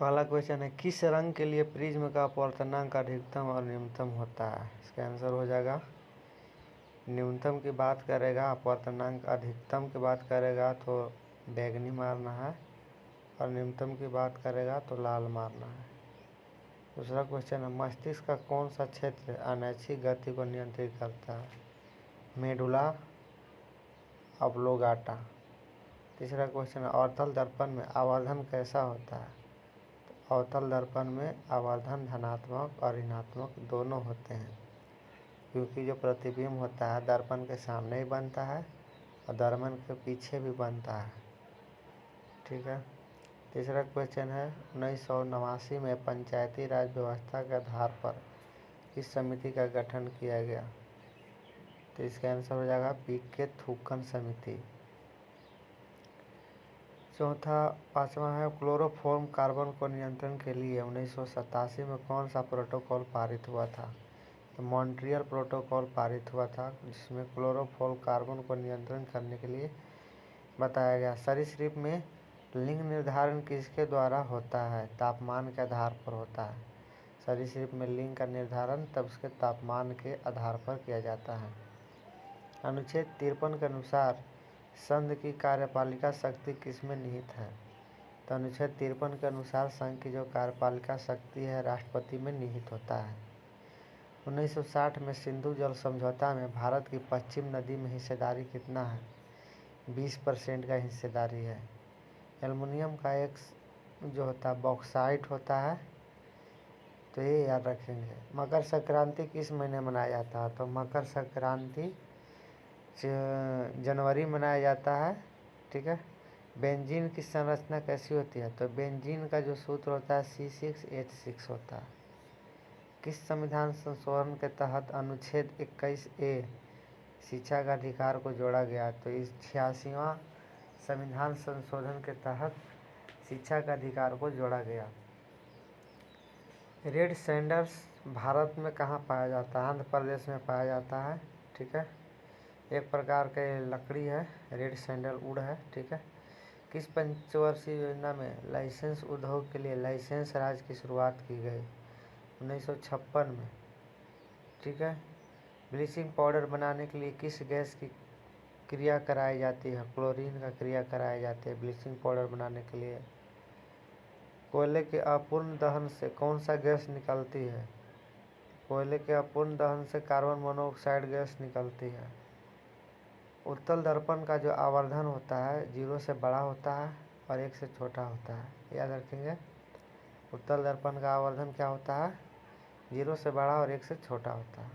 पहला क्वेश्चन है, किस रंग के लिए प्रिज्म का अपवर्तनांक अधिकतम और न्यूनतम होता है? इसका आंसर हो जाएगा, न्यूनतम की बात करेगा, अपवर्तनांक अधिकतम की बात करेगा तो बैंगनी मारना है, और न्यूनतम की बात करेगा तो लाल मारना है। दूसरा क्वेश्चन है, मस्तिष्क का कौन सा क्षेत्र अनैच्छिक गति को नियंत्रित करता है? Medulla oblongata. तीसरा क्वेश्चन है, अवतल दर्पण में आवर्धन कैसा होता है? तो अवतल दर्पण में आवर्धन धनात्मक और ऋणात्मक दोनों होते हैं, क्योंकि जो प्रतिबिंब होता है दर्पण के सामने ही बनता है और दर्पण के पीछे भी बनता है। ठीक है। तीसरा क्वेश्चन है, 1989 में पंचायती राज व्यवस्था के आधार पर किस समिति का गठन किया गया? तो इसका आंसर हो जाएगा पीके थूकन समिति। पांचवा है, क्लोरोफॉर्म कार्बन को नियंत्रण के लिए 1987 में कौन सा प्रोटोकॉल पारित हुआ था? तो मॉन्ट्रियल प्रोटोकॉल पारित हुआ था, जिसमें क्लोरोफॉर्म कार्बन को नियंत्रण करने के लिए बताया गया। सरीसृप में लिंग निर्धारण किसके द्वारा होता है? तापमान के आधार पर होता है। सरीसृप में लिंग का निर्धारण तब उसके तापमान के आधार पर किया जाता है। अनुच्छेद 53 के अनुसार संघ की कार्यपालिका शक्ति किसमें निहित है? तो अनुच्छेद 53 के अनुसार संघ की जो कार्यपालिका शक्ति है राष्ट्रपति में निहित होता है। 1960 में सिंधु जल समझौता में भारत की पश्चिम नदी में हिस्सेदारी कितना है? 20% का हिस्सेदारी है। एल्युमिनियम का एक जो होता है बॉक्साइट होता है, तो ये याद रखेंगे। मकर संक्रांति किस महीने मनाया जाता है? तो मकर संक्रांति जनवरी मनाया जाता है। ठीक है। बेंजीन की संरचना कैसी होती है? तो बेंजीन का जो सूत्र होता है C6H6 होता है। किस संविधान संशोधन के तहत अनुच्छेद 21A शिक्षा का अधिकार को जोड़ा गया? तो इस 86वां संविधान संशोधन के तहत शिक्षा का अधिकार को जोड़ा गया। रेड सैंडल्स भारत में कहाँ पाया जाता है? आंध्र प्रदेश में पाया जाता है। ठीक है। एक प्रकार के लकड़ी है, रेड सैंडल वुड है। ठीक है। किस पंचवर्षीय योजना में लाइसेंस उद्योग के लिए लाइसेंस राज की शुरुआत की गई? 1956 में। ठीक है। ब्लीचिंग पाउडर बनाने के लिए किस गैस की क्रिया कराई जाती है? क्लोरीन का क्रिया कराई जाती है ब्लीचिंग पाउडर बनाने के लिए। कोयले के अपूर्ण दहन से कौन सा गैस निकलती है? कोयले के अपूर्ण दहन से कार्बन मोनोऑक्साइड गैस निकलती है। उत्तल दर्पण का जो आवर्धन होता है 0 से बड़ा होता है और 1 से छोटा होता है, याद रखेंगे। उत्तल दर्पण का आवर्धन क्या होता है? 0 से बड़ा और 1 से छोटा होता है।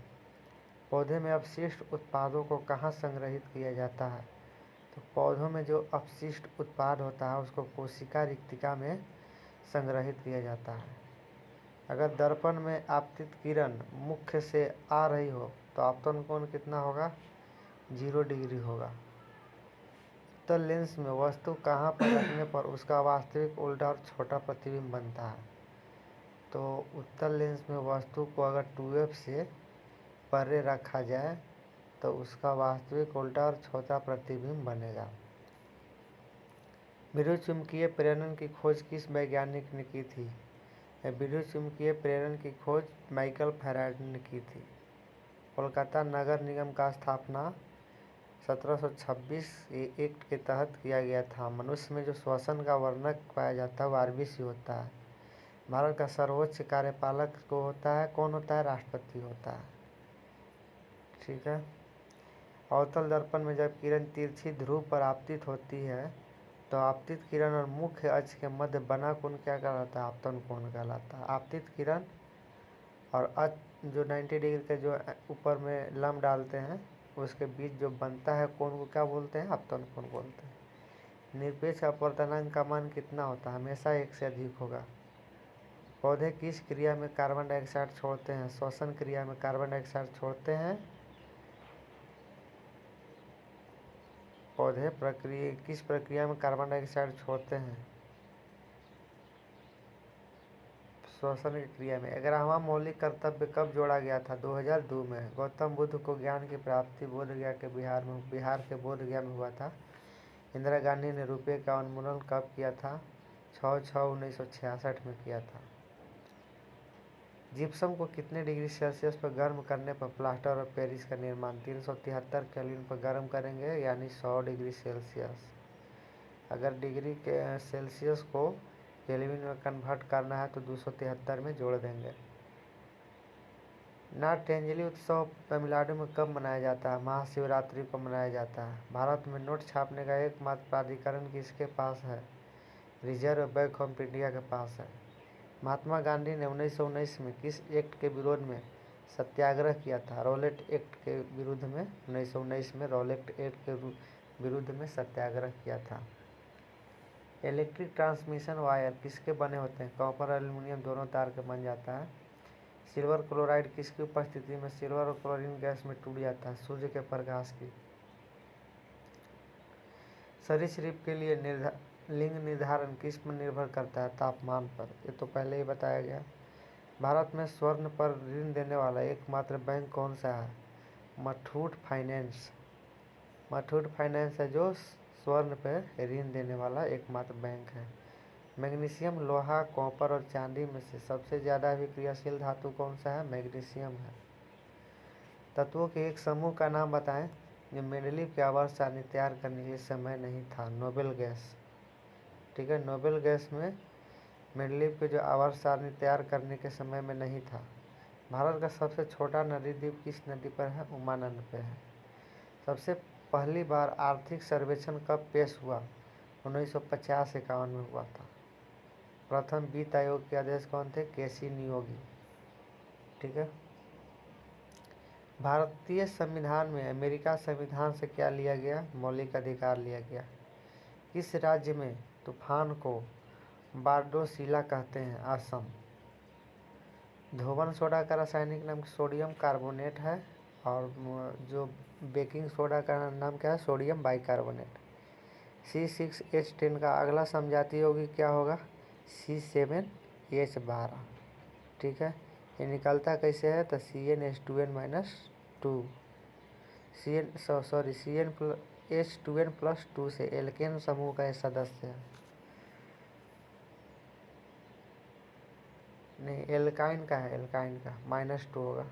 पौधे में अपशिष्ट उत्पादों को कहाँ संग्रहित किया जाता है? तो पौधों में जो अपशिष्ट उत्पाद होता है उसको कोशिका रिक्तिका में संग्रहित किया जाता है। अगर दर्पण में आपतित किरण मुख्य से आ रही हो तो आपतन कोण कितना होगा? 0 डिग्री होगा। उत्तल लेंस में वस्तु कहाँ पर रखने पर उसका वास्तविक उल्टा और छोटा प्रतिबिंब बनता है? तो उत्तल लेंस में वस्तु को अगर 2f से परे रखा जाए तो उसका वास्तविक उल्टा और छोटा प्रतिबिंब बनेगा। विद्युत चुम्बकीय प्रेरण की खोज किस वैज्ञानिक ने की थी? विद्युत चुम्बकीय प्रेरण की खोज माइकल फैराडे ने की थी। कोलकाता नगर निगम का स्थापना 1726 एक्ट के तहत किया गया था। मनुष्य में जो श्वसन का वर्णक पाया जाता है वो RBC होता है। भारत का सर्वोच्च कार्यपालक को होता है, कौन होता है? राष्ट्रपति होता है। ठीक है। अवतल दर्पण में जब किरण तिरछी ध्रुव पर आपतित होती है तो आपतित किरण और मुख्य अक्ष के मध्य बना कोण क्या कहलाता है? आपतन कोण कहलाता है। आपतित किरण और जो 90 डिग्री के जो ऊपर में लंब डालते हैं उसके बीच जो बनता है कोण को क्या बोलते हैं? आपतन कोण बोलते हैं। निरपेक्ष अपवर्तनांक का मान कितना होता है? हमेशा 1 से अधिक होगा। पौधे किस क्रिया में कार्बन डाइऑक्साइड छोड़ते हैं? श्वसन क्रिया में कार्बन डाइऑक्साइड छोड़ते हैं। पौधे किस प्रक्रिया में कार्बन डाइऑक्साइड छोड़ते हैं? श्वसन की क्रिया में। 11वां मौलिक कर्तव्य कब जोड़ा गया था? 2002 में। गौतम बुद्ध को ज्ञान की प्राप्ति बोधगया के बिहार के बोधगया में हुआ था। इंदिरा गांधी ने रुपये का उन्मूलन कब किया था? 6/6/1966 में किया था। जिप्सम को कितने डिग्री सेल्सियस पर गर्म करने पर प्लास्टर ऑफ पेरिस का निर्माण 373 केल्विन पर गर्म करेंगे, यानी 100 डिग्री सेल्सियस। अगर डिग्री के सेल्सियस को केल्विन में कन्वर्ट करना है तो 273 में जोड़ देंगे। नाट्यांजलि उत्सव तमिलनाडु में कब मनाया जाता है? महाशिवरात्रि को मनाया जाता है। भारत में नोट छापने का एकमात्र प्राधिकरण किसके पास है? रिजर्व बैंक ऑफ इंडिया के पास है। महात्मा गांधी ने 1919 में किस एक्ट के विरोध में सत्याग्रह किया था? रॉलेट एक्ट के विरुद्ध में 1919 में रॉलेट एक्ट के विरुद्ध में सत्याग्रह किया था। इलेक्ट्रिक ट्रांसमिशन वायर किसके बने होते हैं? कॉपर और एल्युमिनियम दोनों तार के बन जाता है। सिल्वर क्लोराइड किसकी उपस्थिति में सिल्वर और क्लोरीन गैस में टूट जाता है? सूर्य के प्रकाश की। सरीसृप के लिए लिंग निर्धारण किस पर निर्भर करता है? तापमान पर। ये तो पहले ही बताया गया। भारत में स्वर्ण पर ऋण देने वाला एकमात्र बैंक कौन सा है? मुथूट फाइनेंस। मुथूट फाइनेंस है जो स्वर्ण पर ऋण देने वाला एकमात्र बैंक है। मैग्नीशियम, लोहा, कॉपर और चांदी में से सबसे ज़्यादा विक्रियाशील धातु कौन सा है? मैग्नीशियम है। तत्वों के एक समूह का नाम बताएं जो मेंडलीव की आवर्त सारणी तैयार करने के लिए समय नहीं था। Noble gas. ठीक है, नोबेल गैस में मेंडलीव के जो आवर्त सारणी तैयार करने के समय में नहीं था। भारत का सबसे छोटा नदी द्वीप किस नदी पर है? उमानंद पे है। सबसे पहली बार आर्थिक सर्वेक्षण कब पेश हुआ? 1950-51 में हुआ था। प्रथम वित्त आयोग के अध्यक्ष कौन थे? केसी नियोगी। ठीक है। भारतीय संविधान में अमेरिका संविधान से क्या लिया गया? मौलिक अधिकार लिया गया। किस राज्य में तूफान को बारडोसिला कहते हैं? असम। धोवन सोडा का रासायनिक नाम सोडियम कार्बोनेट है और जो बेकिंग सोडा का नाम क्या है? Sodium bicarbonate. C6H10 का अगला समझाती यौगिक क्या होगा? C7H12। ठीक है। ये निकलता कैसे है? तो CnH2n-2 CnH2n+2 से एल्केन समूह का सदस्य है। नहीं, एल्काइन का है, एल्काइन का -2 होगा।